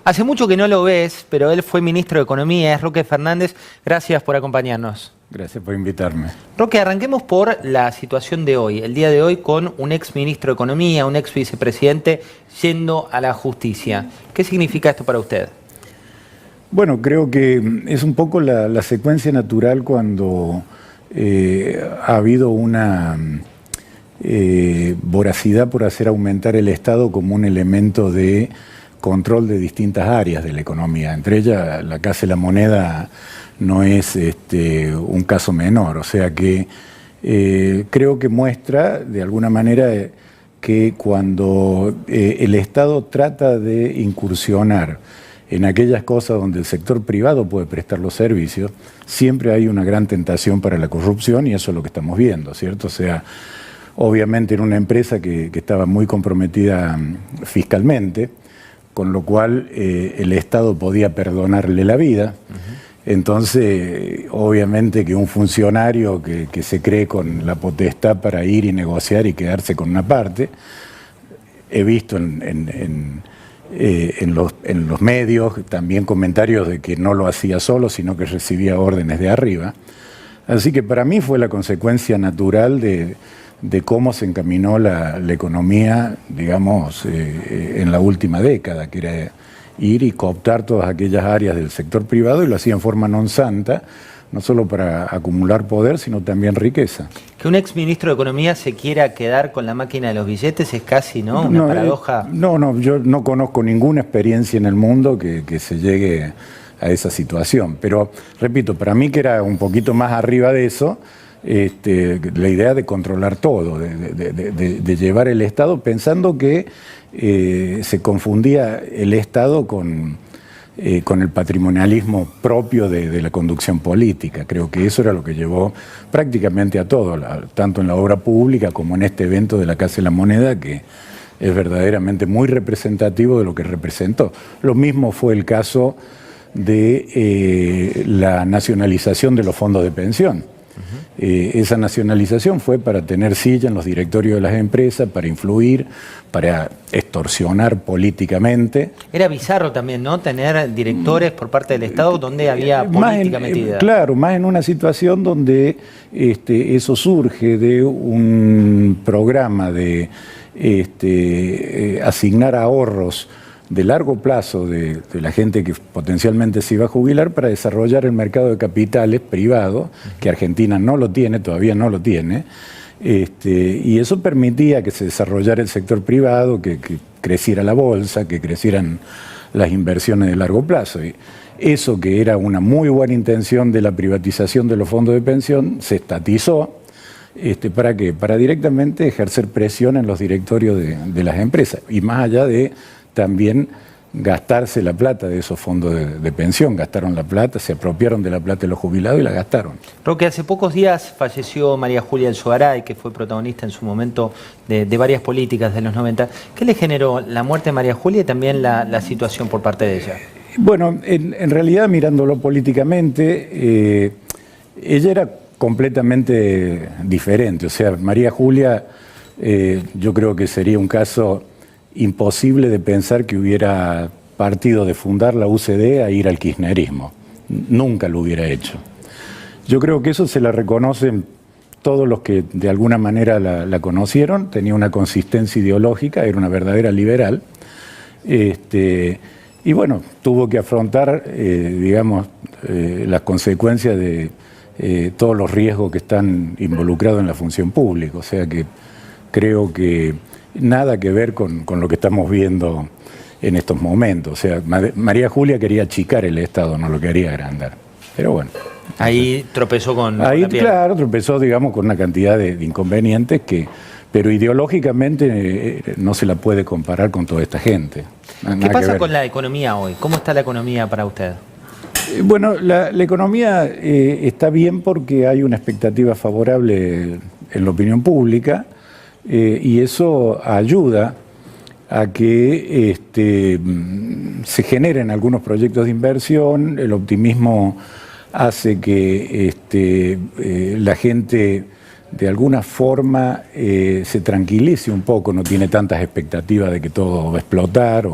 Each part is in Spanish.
Hace mucho que no lo ves, pero él fue ministro de Economía, es Roque Fernández. Gracias por acompañarnos. Gracias por invitarme. Roque, arranquemos por la situación de hoy, el día de hoy, con un ex ministro de Economía, un ex vicepresidente yendo a la justicia. ¿Qué significa esto para usted? Bueno, creo que es un poco la secuencia natural cuando ha habido una voracidad por hacer aumentar el Estado como un elemento de control de distintas áreas de la economía. Entre ellas, la Casa de la Moneda no es un caso menor. O sea que creo que muestra, de alguna manera, que cuando el Estado trata de incursionar en aquellas cosas donde el sector privado puede prestar los servicios, siempre hay una gran tentación para la corrupción, y eso es lo que estamos viendo, ¿cierto? O sea, obviamente en una empresa que estaba muy comprometida fiscalmente, con lo cual el Estado podía perdonarle la vida. Entonces, obviamente que un funcionario que se cree con la potestad para ir y negociar y quedarse con una parte, he visto en los medios también comentarios de que no lo hacía solo, sino que recibía órdenes de arriba. Así que para mí fue la consecuencia natural de cómo se encaminó la economía, digamos, en la última década, que era ir y cooptar todas aquellas áreas del sector privado, y lo hacía en forma non santa, no solo para acumular poder, sino también riqueza. Que un ex ministro de Economía se quiera quedar con la máquina de los billetes es casi, ¿no?, una paradoja. Yo no conozco ninguna experiencia en el mundo que se llegue a esa situación. Pero, repito, para mí, que era un poquito más arriba de eso, la idea de controlar todo, de llevar el Estado, pensando que se confundía el Estado con el patrimonialismo propio de la conducción política. Creo que eso era lo que llevó prácticamente a todo, tanto en la obra pública como en este evento de la Casa de la Moneda, que es verdaderamente muy representativo de lo que representó. Lo mismo fue el caso de la nacionalización de los fondos de pensión. Esa nacionalización fue para tener silla en los directorios de las empresas, para influir, para extorsionar políticamente. Era bizarro también, ¿no?, tener directores por parte del Estado donde había política metida. Claro, más en una situación donde eso surge de un programa de asignar ahorros de largo plazo de la gente que potencialmente se iba a jubilar para desarrollar el mercado de capitales privado, que Argentina no lo tiene, todavía no lo tiene, y eso permitía que se desarrollara el sector privado, que creciera la bolsa, que crecieran las inversiones de largo plazo. Y eso, que era una muy buena intención de la privatización de los fondos de pensión, se estatizó. ¿Para qué? Para directamente ejercer presión en los directorios de las empresas, y más allá de también gastarse la plata de esos fondos de pensión. Gastaron la plata, se apropiaron de la plata de los jubilados y la gastaron. Roque, hace pocos días falleció María Julia Alzogaray, que fue protagonista en su momento de varias políticas de los 90. ¿Qué le generó la muerte de María Julia y también la situación por parte de ella? Bueno, en realidad, mirándolo políticamente, ella era completamente diferente. O sea, María Julia, yo creo que sería un caso imposible de pensar que hubiera partido de fundar la UCD a ir al kirchnerismo. Nunca lo hubiera hecho. Yo creo que eso se la reconocen todos los que de alguna manera la conocieron. Tenía una consistencia ideológica, era una verdadera liberal. Y bueno, tuvo que afrontar, las consecuencias de todos los riesgos que están involucrados en la función pública. O sea que creo que nada que ver con lo que estamos viendo en estos momentos. O sea, María Julia quería achicar el Estado, no lo quería agrandar. Pero bueno. Ahí tropezó con ahí, la piedra. Claro, tropezó, con una cantidad de inconvenientes pero ideológicamente no se la puede comparar con toda esta gente. ¿Qué pasa con la economía hoy? ¿Cómo está la economía para usted? Bueno, la economía está bien porque hay una expectativa favorable en la opinión pública. Y eso ayuda a que se generen algunos proyectos de inversión. El optimismo hace que la gente de alguna forma se tranquilice un poco, no tiene tantas expectativas de que todo va a explotar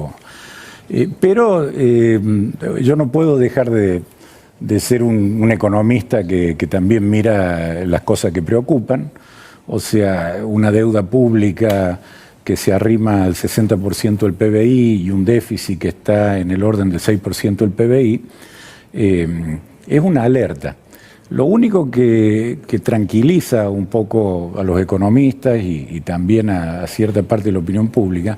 Pero yo no puedo dejar de ser un economista que también mira las cosas que preocupan, o sea, una deuda pública que se arrima al 60% del PBI y un déficit que está en el orden del 6% del PBI, es una alerta. Lo único que tranquiliza un poco a los economistas y también a cierta parte de la opinión pública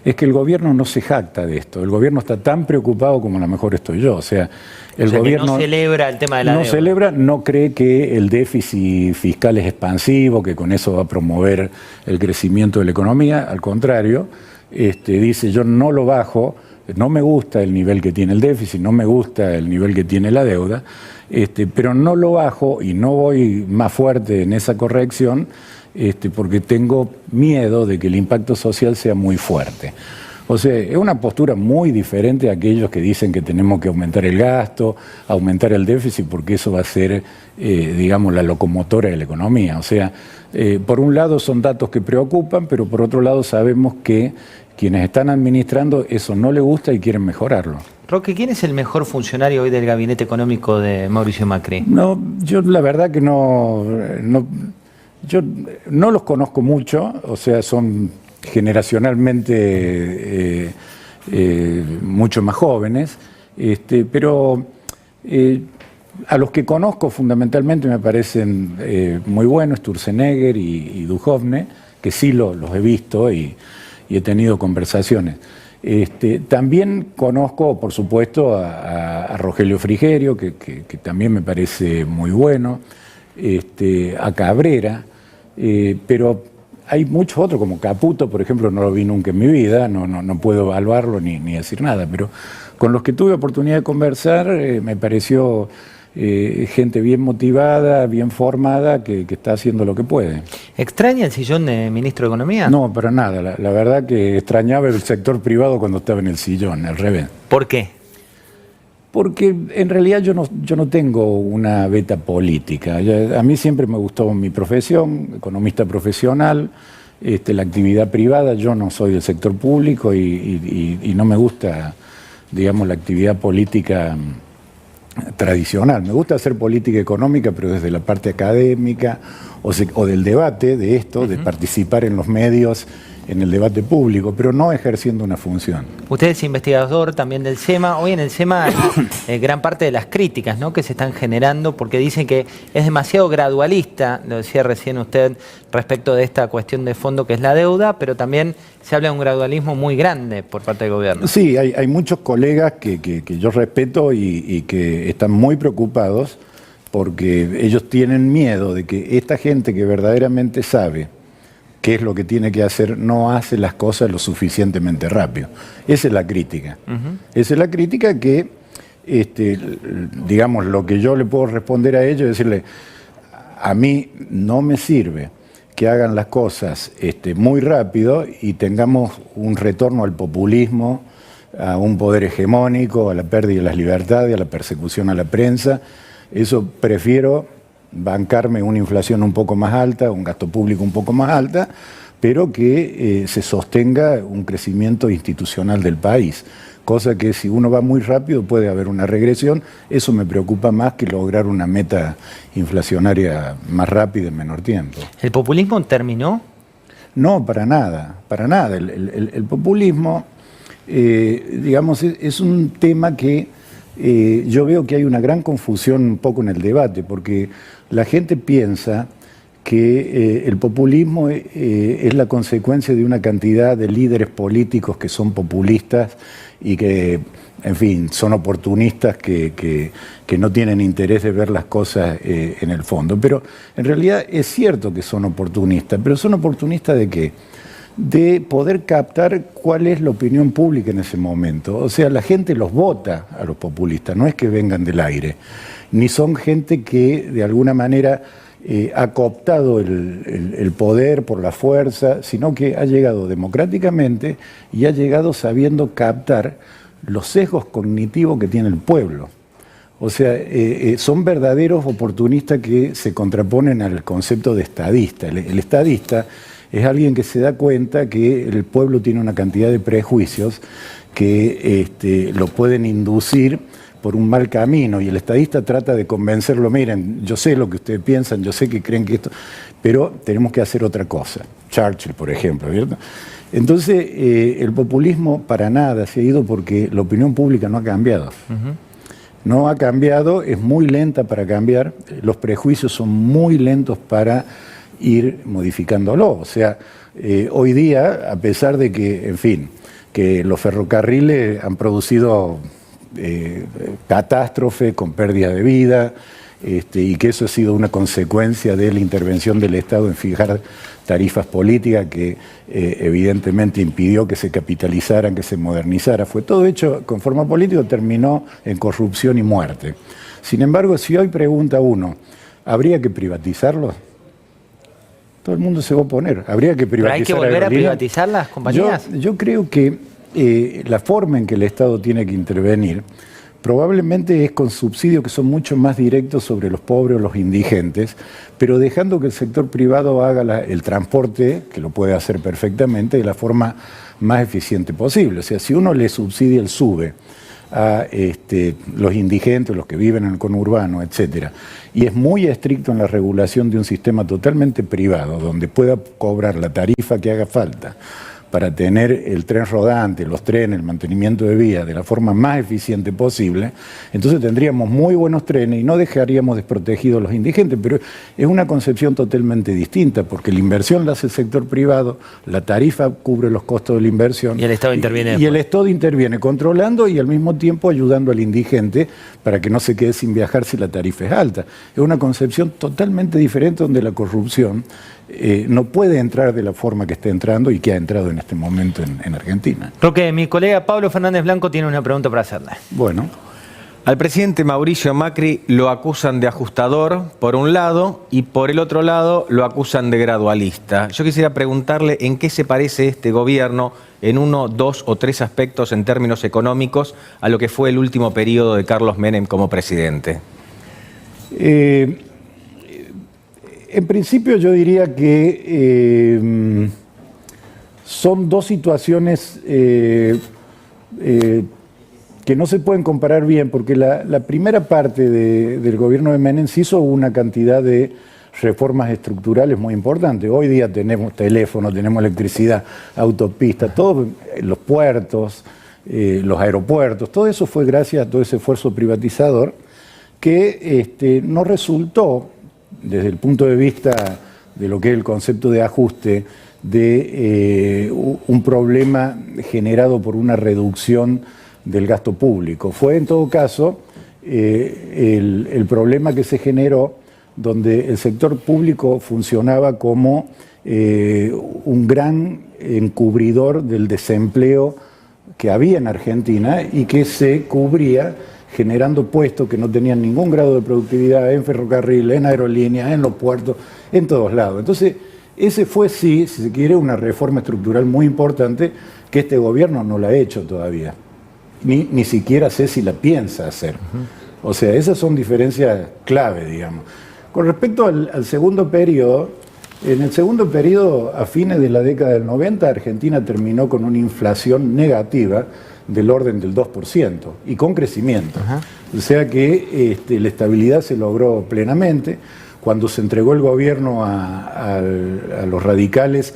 es que el gobierno no se jacta de esto. El gobierno está tan preocupado como a lo mejor estoy yo. O sea, el gobierno que no celebra el tema de la deuda. No celebra, no cree que el déficit fiscal es expansivo, que con eso va a promover el crecimiento de la economía. Al contrario, dice yo no lo bajo, no me gusta el nivel que tiene el déficit, no me gusta el nivel que tiene la deuda, pero no lo bajo y no voy más fuerte en esa corrección, porque tengo miedo de que el impacto social sea muy fuerte. O sea, es una postura muy diferente a aquellos que dicen que tenemos que aumentar el gasto, aumentar el déficit, porque eso va a ser, digamos, la locomotora de la economía. O sea, por un lado son datos que preocupan, pero por otro lado sabemos que quienes están administrando eso no les gusta y quieren mejorarlo. Roque, ¿quién es el mejor funcionario hoy del gabinete económico de Mauricio Macri? No, yo la verdad que yo no los conozco mucho, o sea, son generacionalmente mucho más jóvenes, pero a los que conozco fundamentalmente me parecen muy buenos, Sturzenegger y Duhovne, que sí los he visto y he tenido conversaciones. También conozco, por supuesto, a Rogelio Frigerio, que también me parece muy bueno, a Cabrera, pero hay muchos otros, como Caputo, por ejemplo, no lo vi nunca en mi vida, no puedo evaluarlo ni decir nada, pero con los que tuve oportunidad de conversar me pareció gente bien motivada, bien formada, que está haciendo lo que puede. ¿Extraña el sillón de ministro de Economía? No, para nada. La verdad que extrañaba el sector privado cuando estaba en el sillón, al revés. ¿Por qué? Porque en realidad yo no tengo una beta política. A mí siempre me gustó mi profesión, economista profesional, la actividad privada. Yo no soy del sector público y no me gusta, digamos, la actividad política tradicional. Me gusta hacer política económica, pero desde la parte académica o del debate de esto, de participar en los medios, en el debate público, pero no ejerciendo una función. Usted es investigador también del SEMA. Hoy en el SEMA hay gran parte de las críticas, ¿no?, que se están generando porque dicen que es demasiado gradualista, lo decía recién usted, respecto de esta cuestión de fondo que es la deuda, pero también se habla de un gradualismo muy grande por parte del gobierno. Sí, hay muchos colegas que yo respeto y que están muy preocupados porque ellos tienen miedo de que esta gente que verdaderamente sabe qué es lo que tiene que hacer, no hace las cosas lo suficientemente rápido. Esa es la crítica. Esa es la crítica que, digamos, lo que yo le puedo responder a ellos es decirle, a mí no me sirve que hagan las cosas muy rápido y tengamos un retorno al populismo, a un poder hegemónico, a la pérdida de las libertades, a la persecución a la prensa. Eso prefiero bancarme una inflación un poco más alta, un gasto público un poco más alta, pero que se sostenga un crecimiento institucional del país. Cosa que si uno va muy rápido puede haber una regresión. Eso me preocupa más que lograr una meta inflacionaria más rápida en menor tiempo. ¿El populismo terminó? No, para nada, para nada. El populismo, digamos, es un tema que yo veo que hay una gran confusión un poco en el debate, porque la gente piensa que el populismo es la consecuencia de una cantidad de líderes políticos que son populistas y que, en fin, son oportunistas que no tienen interés de ver las cosas en el fondo. Pero en realidad es cierto que son oportunistas, pero ¿son oportunistas de qué? De poder captar cuál es la opinión pública en ese momento. O sea, la gente los vota a los populistas, no es que vengan del aire, ni son gente que de alguna manera ha cooptado el poder por la fuerza, sino que ha llegado democráticamente y ha llegado sabiendo captar los sesgos cognitivos que tiene el pueblo. O sea, son verdaderos oportunistas que se contraponen al concepto de estadista. El estadista es alguien que se da cuenta que el pueblo tiene una cantidad de prejuicios que lo pueden inducir por un mal camino, y el estadista trata de convencerlo, miren, yo sé lo que ustedes piensan, yo sé que creen que esto, pero tenemos que hacer otra cosa. Churchill, por ejemplo, ¿cierto? Entonces, el populismo para nada se ha ido porque la opinión pública no ha cambiado. No ha cambiado, es muy lenta para cambiar, los prejuicios son muy lentos para ir modificándolo. O sea, hoy día, a pesar de que, en fin, que los ferrocarriles han producido catástrofe con pérdida de vida, y que eso ha sido una consecuencia de la intervención del Estado en fijar tarifas políticas que evidentemente impidió que se capitalizaran, que se modernizara. Fue todo hecho con forma política, terminó en corrupción y muerte. Sin embargo, si hoy pregunta uno, ¿habría que privatizarlo? Todo el mundo se va a oponer. ¿Habría que privatizar? ¿Pero hay que volver a privatizar las compañías? Yo creo que la forma en que el Estado tiene que intervenir probablemente es con subsidios que son mucho más directos sobre los pobres o los indigentes, pero dejando que el sector privado haga el transporte, que lo puede hacer perfectamente, de la forma más eficiente posible. O sea, si uno le subsidia el SUBE a los indigentes, los que viven en el conurbano, etcétera, y es muy estricto en la regulación de un sistema totalmente privado, donde pueda cobrar la tarifa que haga falta para tener el tren rodante, los trenes, el mantenimiento de vías de la forma más eficiente posible, entonces tendríamos muy buenos trenes y no dejaríamos desprotegidos a los indigentes, pero es una concepción totalmente distinta, porque la inversión la hace el sector privado, la tarifa cubre los costos de la inversión. Y el Estado interviene. Y el Estado interviene controlando y al mismo tiempo ayudando al indigente para que no se quede sin viajar si la tarifa es alta. Es una concepción totalmente diferente donde la corrupción no puede entrar de la forma que está entrando y que ha entrado en este momento en Argentina. Creo que mi colega Pablo Fernández Blanco tiene una pregunta para hacerle. Bueno. Al presidente Mauricio Macri lo acusan de ajustador, por un lado, y por el otro lado lo acusan de gradualista. Yo quisiera preguntarle en qué se parece este gobierno en 1, 2 o 3 aspectos en términos económicos a lo que fue el último periodo de Carlos Menem como presidente. En principio yo diría que son dos situaciones que no se pueden comparar bien, porque la primera parte del gobierno de Menem se hizo una cantidad de reformas estructurales muy importantes. Hoy día tenemos teléfono, tenemos electricidad, autopistas, todos los puertos, los aeropuertos, todo eso fue gracias a todo ese esfuerzo privatizador que no resultó, desde el punto de vista de lo que es el concepto de ajuste, de un problema generado por una reducción del gasto público. Fue en todo caso el problema que se generó donde el sector público funcionaba como un gran encubridor del desempleo que había en Argentina y que se cubría generando puestos que no tenían ningún grado de productividad en ferrocarriles, en aerolíneas, en los puertos, en todos lados. Entonces, ese fue, sí, si se quiere, una reforma estructural muy importante que este gobierno no la ha hecho todavía. Ni siquiera sé si la piensa hacer. O sea, esas son diferencias clave, digamos. Con respecto al segundo periodo, en el segundo periodo, a fines de la década del 90, Argentina terminó con una inflación negativa del orden del 2% y con crecimiento. O sea que la estabilidad se logró plenamente. Cuando se entregó el gobierno a los radicales,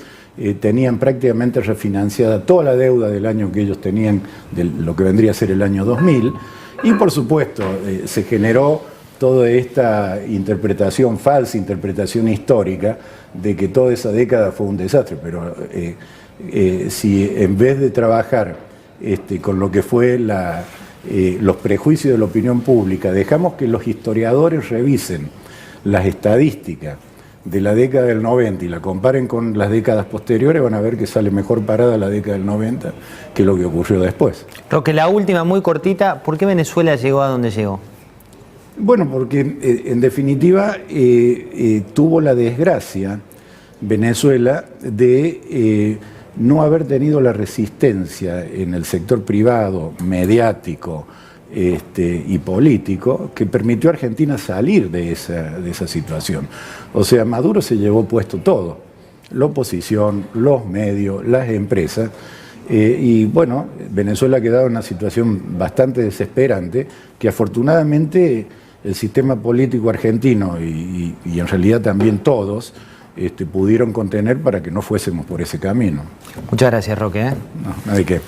tenían prácticamente refinanciada toda la deuda del año que ellos tenían, de lo que vendría a ser el año 2000, y por supuesto se generó toda esta interpretación, falsa interpretación histórica, de que toda esa década fue un desastre, pero si en vez de trabajar con lo que fue los prejuicios de la opinión pública, dejamos que los historiadores revisen las estadísticas de la década del 90 y la comparen con las décadas posteriores, van a ver que sale mejor parada la década del 90 que lo que ocurrió después. Creo que la última, muy cortita, ¿por qué Venezuela llegó a donde llegó? Bueno, porque en definitiva tuvo la desgracia Venezuela de no haber tenido la resistencia en el sector privado, mediático y político que permitió a Argentina salir de esa situación. O sea, Maduro se llevó puesto todo, la oposición, los medios, las empresas, Y bueno, Venezuela ha quedado en una situación bastante desesperante que afortunadamente el sistema político argentino y en realidad también todos pudieron contener para que no fuésemos por ese camino. Muchas gracias, Roque. No, no hay que.